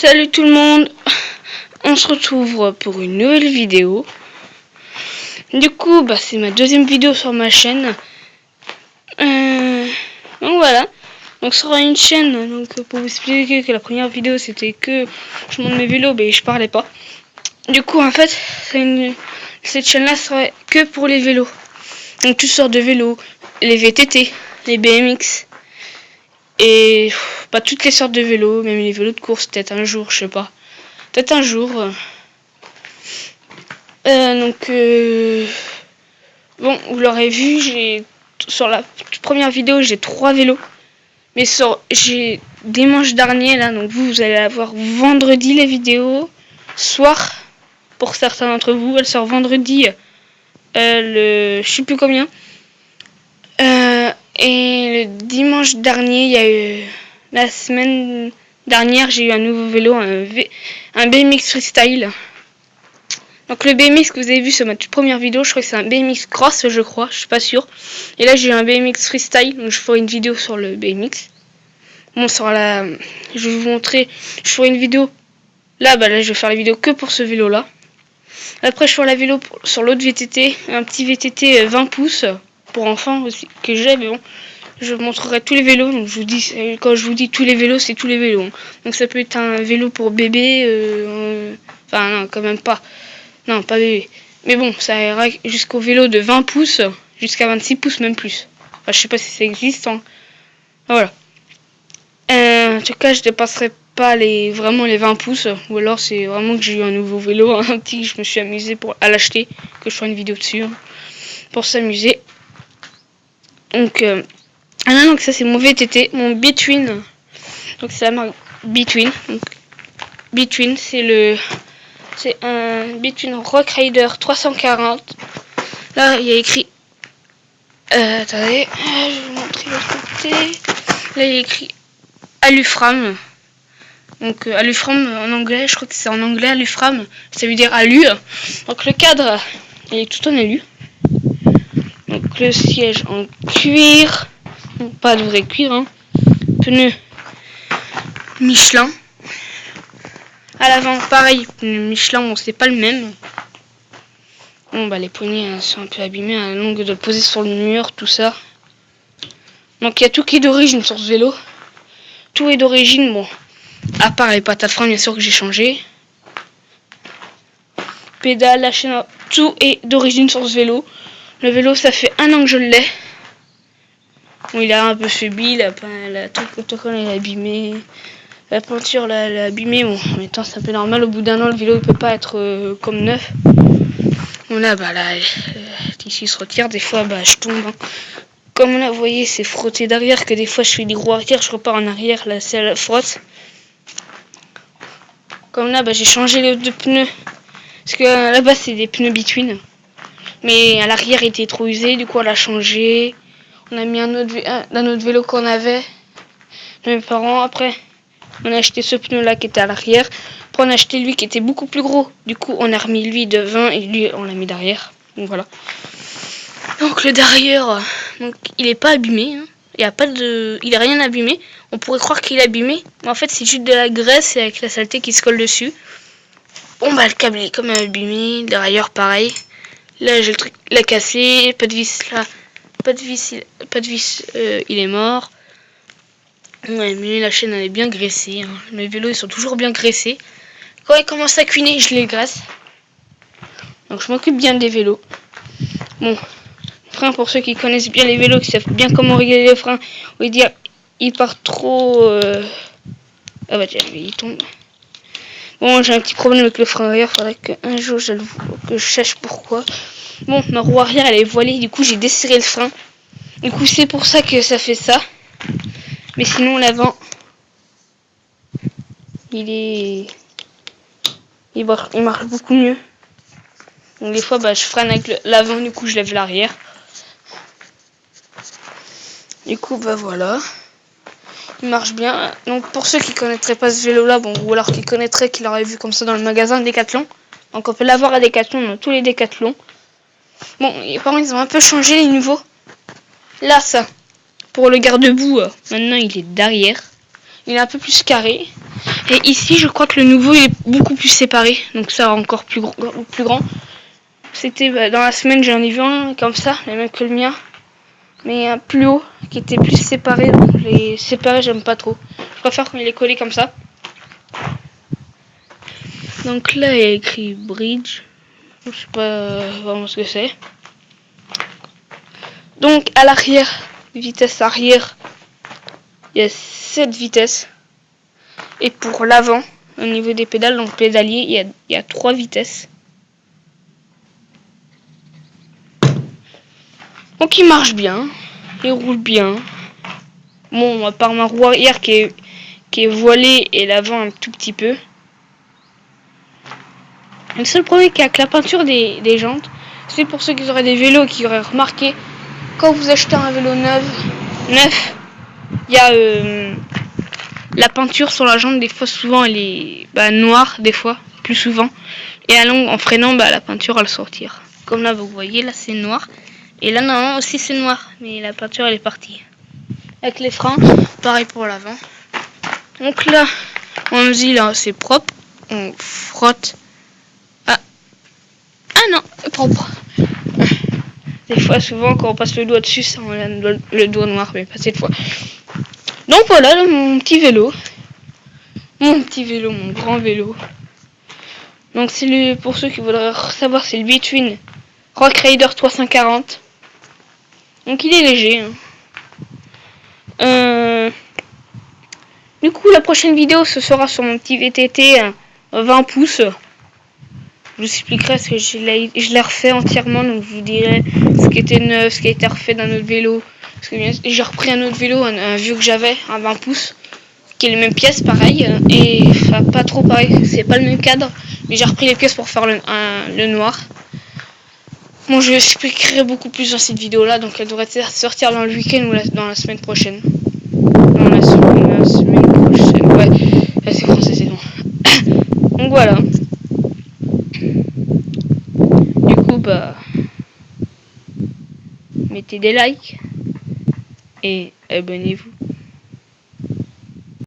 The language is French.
Salut tout le monde, on se retrouve pour une nouvelle vidéo. Du coup, c'est ma deuxième vidéo sur ma chaîne. Donc voilà, donc sur une chaîne, donc pour vous expliquer que la première vidéo c'était que je monte mes vélos, mais je parlais pas. Du coup, en fait, cette chaîne-là serait que pour les vélos. Donc toutes sortes de vélos, les VTT, les BMX. Et pas toutes les sortes de vélos, même les vélos de course, peut-être un jour, je sais pas. Peut-être un jour. Bon, vous l'aurez vu, sur la première vidéo, j'ai 3 vélos. Mais j'ai dimanche dernier, là, donc vous allez avoir vendredi les vidéos. Soir, pour certains d'entre vous, elle sort vendredi, je sais plus combien. Et le dimanche dernier, il y a eu... La semaine dernière, j'ai eu un nouveau vélo, un BMX Freestyle. Donc le BMX que vous avez vu sur ma toute première vidéo, je crois que c'est un BMX Cross, je crois, je suis pas sûre. Et là, j'ai eu un BMX Freestyle, donc je ferai une vidéo sur le BMX. Bon, je vais vous montrer, je ferai une vidéo. Là, je vais faire la vidéo que pour ce vélo-là. Après, je ferai la vidéo sur l'autre VTT, un petit VTT 20 pouces pour enfants aussi, que j'ai, mais bon. Je vous montrerai tous les vélos, donc quand je vous dis tous les vélos, c'est tous les vélos. Donc ça peut être un vélo pour bébé, enfin non, quand même pas. Non, pas bébé. Mais bon, ça ira jusqu'au vélo de 20 pouces, jusqu'à 26 pouces, même plus. Enfin, je sais pas si ça existe. Hein. Voilà. En tout cas, je dépasserai pas vraiment les 20 pouces. Ou alors c'est vraiment que j'ai eu un nouveau vélo, un petit que je me suis amusé à l'acheter, que je ferai une vidéo dessus, hein, pour s'amuser. Donc... donc ça c'est mon VTT, mon Between. Donc c'est la marque Between. Donc, Between, c'est un Between Rock Rider 340. Là il y a écrit. Attendez, je vais vous montrer l'autre côté. Là il y a écrit Alufram. Donc Alufram en anglais, je crois que c'est en anglais Alufram. Ça veut dire alu. Donc le cadre, il est tout en alu. Donc le siège en cuir. Pas de vrai cuir, hein. Pneus Michelin. À l'avant, pareil, pneus Michelin, bon, c'est pas le même. Bon, les poignées sont un peu abîmées, à longue de poser sur le mur, tout ça. Donc, il y a tout qui est d'origine sur ce vélo. Tout est d'origine, bon. À part les pattes à frein, bien sûr, que j'ai changé. Pédale, la chaîne, tout est d'origine sur ce vélo. Le vélo, ça fait 1 an que je l'ai. Bon, il a un peu subi, tout quand il est abîmé. La peinture, là, elle est abîmée. Bon, en même temps, c'est un peu normal. Au bout d'1 an, le vélo, il peut pas être comme neuf. Bon, là, ici, il se retire. Des fois, je tombe. Hein. Comme là, vous voyez, c'est frotté derrière. Que des fois, je fais des roues arrière, je repars en arrière. Là, c'est la frotte. Comme là, j'ai changé les 2 pneus. Parce que là-bas, c'est des pneus Between. Mais à l'arrière, il était trop usé. Du coup, on l'a changé. On a mis un autre vélo qu'on avait de mes parents. Après, on a acheté ce pneu là qui était à l'arrière. Après, on a acheté lui qui était beaucoup plus gros. Du coup, on a remis lui de 20 et lui, on l'a mis derrière. Donc voilà. Donc le derrière, donc il est pas abîmé. Hein. Il est rien abîmé. On pourrait croire qu'il est abîmé, mais en fait, c'est juste de la graisse et avec la saleté qui se colle dessus. Bon, le câble est quand même abîmé. Derrière, pareil. Là, j'ai le truc, l'a cassé. Pas de vis là. Pas de vis, il est mort. Ouais, mais la chaîne elle est bien graissée. Hein. Mes vélos ils sont toujours bien graissés. Quand ils commencent à cuiner, je les graisse. Donc je m'occupe bien des vélos. Bon, frein pour ceux qui connaissent bien les vélos, qui savent bien comment régler les freins. On va dire, il part trop. Ah tiens, il tombe. Bon, j'ai un petit problème avec le frein arrière. Faudrait qu'un jour que je cherche pourquoi. Bon, ma roue arrière elle est voilée. Du coup, j'ai desserré le frein. Du coup, c'est pour ça que ça fait ça. Mais sinon, l'avant, il marche beaucoup mieux. Donc des fois, je freine avec l'avant, du coup, je lève l'arrière. Du coup, voilà. Il marche bien. Donc pour ceux qui connaîtraient pas ce vélo-là, ou alors qui connaîtraient, qui l'auraient vu comme ça dans le magasin Decathlon. Donc on peut l'avoir à Decathlon, dans tous les Decathlon. Bon, par contre, ils ont un peu changé les nouveaux. Là, ça. Pour le garde-boue, maintenant il est derrière. il est un peu plus carré. Et ici, je crois que le nouveau il est beaucoup plus séparé, donc ça encore plus grand. C'était dans la semaine, j'en ai vu un comme ça, le même que le mien, mais un plus haut qui était plus séparé. Donc les séparés, j'aime pas trop. Je préfère quand il est collé comme ça. Donc là, il y a écrit bridge. Je sais pas vraiment ce que c'est. Donc à l'arrière, vitesse arrière, il y a 7 vitesses. Et pour l'avant, au niveau des pédales, donc pédalier, il y a 3 vitesses. Donc il marche bien, il roule bien. Bon, à part ma roue arrière qui est voilée et l'avant un tout petit peu. Le seul problème qu'avec la peinture des jantes, c'est pour ceux qui auraient des vélos qui auraient remarqué, quand vous achetez un vélo neuf, il y a la peinture sur la jante, des fois souvent elle est noire, des fois, plus souvent. Et en freinant, la peinture elle sortir. Comme là vous voyez, là c'est noir. Et là normalement aussi c'est noir, mais la peinture elle est partie. Avec les freins, pareil pour l'avant. Donc là, on dit là c'est propre, on frotte. Ah non, propre. Des fois, souvent, quand on passe le doigt dessus, ça on a le doigt noir, mais pas cette fois. Donc voilà, mon petit vélo. Mon grand vélo. Donc c'est pour ceux qui voudraient savoir, c'est le Between Rock Raider 340. Donc il est léger. Du coup, la prochaine vidéo, ce sera sur mon petit VTT 20 pouces. Je vous expliquerai ce que je l'ai refait entièrement, donc je vous dirai ce qui était neuf, ce qui a été refait d'un autre vélo. Parce que j'ai repris un autre vélo, un vieux que j'avais, un 20 pouces, qui est les mêmes pièces, pareil, et enfin, pas trop pareil, c'est pas le même cadre, mais j'ai repris les pièces pour faire le noir. Bon, je expliquerai beaucoup plus dans cette vidéo-là, donc elle devrait sortir dans le week-end ou dans la semaine prochaine. Dans la semaine prochaine, ouais, c'est français, c'est bon. Donc voilà. Du coup, mettez des likes et abonnez-vous.